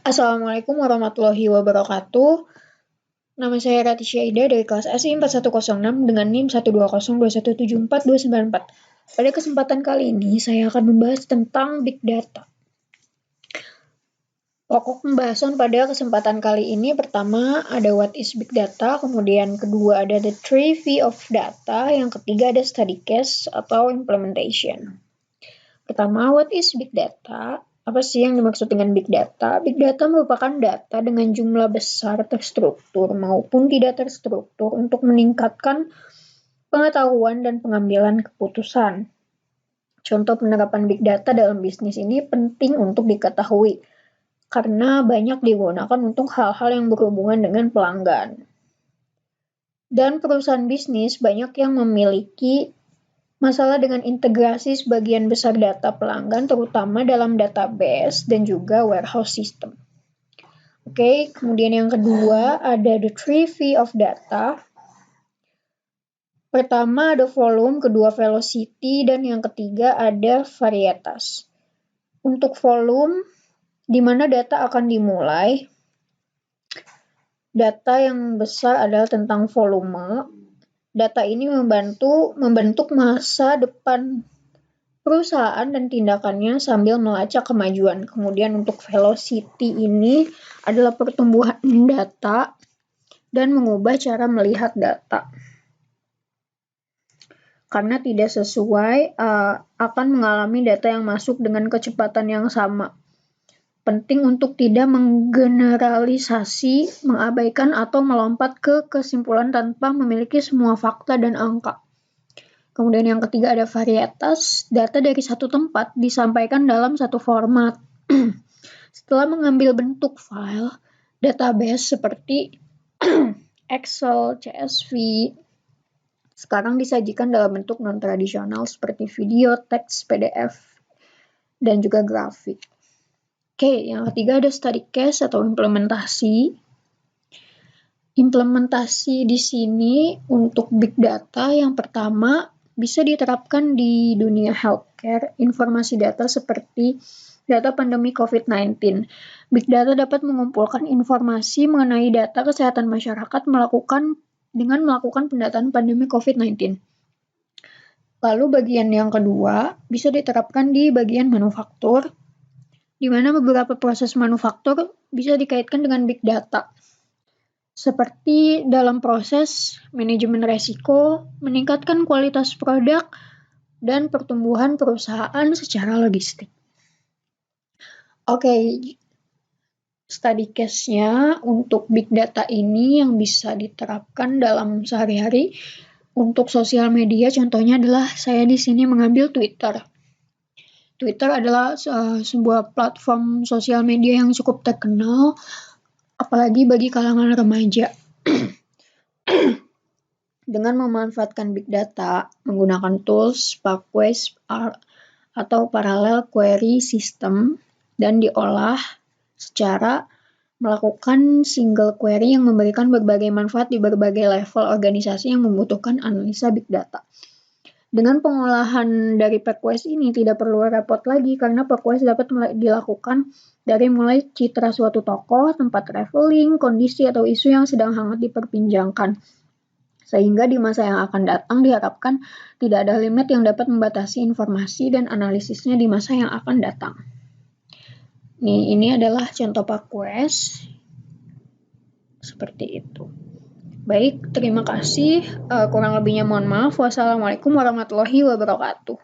Assalamualaikum warahmatullahi wabarakatuh. Nama saya Rati Syaida dari kelas SI 4106 dengan NIM 12021742994. Pada kesempatan kali ini saya akan membahas tentang Big Data. Pokok pembahasan pada kesempatan kali ini pertama ada what is Big Data, kemudian kedua ada the 3V of data, yang ketiga ada study case atau implementation. Pertama, what is Big Data? Apa sih yang dimaksud dengan Big Data? Big Data merupakan data dengan jumlah besar terstruktur maupun tidak terstruktur untuk meningkatkan pengetahuan dan pengambilan keputusan. Contoh penerapan Big Data dalam bisnis ini penting untuk diketahui karena banyak digunakan untuk hal-hal yang berhubungan dengan pelanggan. Dan perusahaan bisnis banyak yang memiliki masalah dengan integrasi sebagian besar data pelanggan, terutama dalam database dan juga warehouse system. Oke, kemudian yang kedua ada the 3V of data. Pertama ada volume, kedua velocity, dan yang ketiga ada varietas. Untuk volume, di mana data akan dimulai. Data yang besar adalah tentang volume. Data ini membentuk masa depan perusahaan dan tindakannya sambil melacak kemajuan. Kemudian untuk velocity ini adalah pertumbuhan data dan mengubah cara melihat data. Karena tidak sesuai, akan mengalami data yang masuk dengan kecepatan yang sama. Penting untuk tidak menggeneralisasi, mengabaikan atau melompat ke kesimpulan tanpa memiliki semua fakta dan angka. Kemudian yang ketiga ada varietas, data dari satu tempat disampaikan dalam satu format. Setelah mengambil bentuk file, database seperti Excel, CSV, sekarang disajikan dalam bentuk non-tradisional seperti video, teks, PDF, dan juga grafik. Oke, yang ketiga ada study case atau implementasi. Implementasi di sini untuk big data yang pertama bisa diterapkan di dunia healthcare, informasi data seperti data pandemi COVID-19. Big data dapat mengumpulkan informasi mengenai data kesehatan masyarakat dengan melakukan pendataan pandemi COVID-19. Lalu bagian yang kedua bisa diterapkan di bagian manufaktur, di mana beberapa proses manufaktur bisa dikaitkan dengan big data. Seperti dalam proses manajemen resiko, meningkatkan kualitas produk, dan pertumbuhan perusahaan secara logistik. Oke, study case-nya untuk big data ini yang bisa diterapkan dalam sehari-hari. Untuk sosial media, contohnya adalah saya di sini mengambil Twitter. Twitter adalah sebuah platform sosial media yang cukup terkenal, apalagi bagi kalangan remaja. Dengan memanfaatkan big data, menggunakan tools Sparkways atau parallel query system, dan diolah secara melakukan single query yang memberikan berbagai manfaat di berbagai level organisasi yang membutuhkan analisa big data. Dengan pengolahan dari Packwise ini tidak perlu repot lagi karena Packwise dapat dilakukan dari mulai citra suatu tokoh, tempat traveling, kondisi atau isu yang sedang hangat diperbincangkan. Sehingga di masa yang akan datang diharapkan tidak ada limit yang dapat membatasi informasi dan analisisnya di masa yang akan datang. Ini adalah contoh Packwise. Seperti itu. Baik, terima kasih. Kurang lebihnya mohon maaf. Wassalamualaikum warahmatullahi wabarakatuh.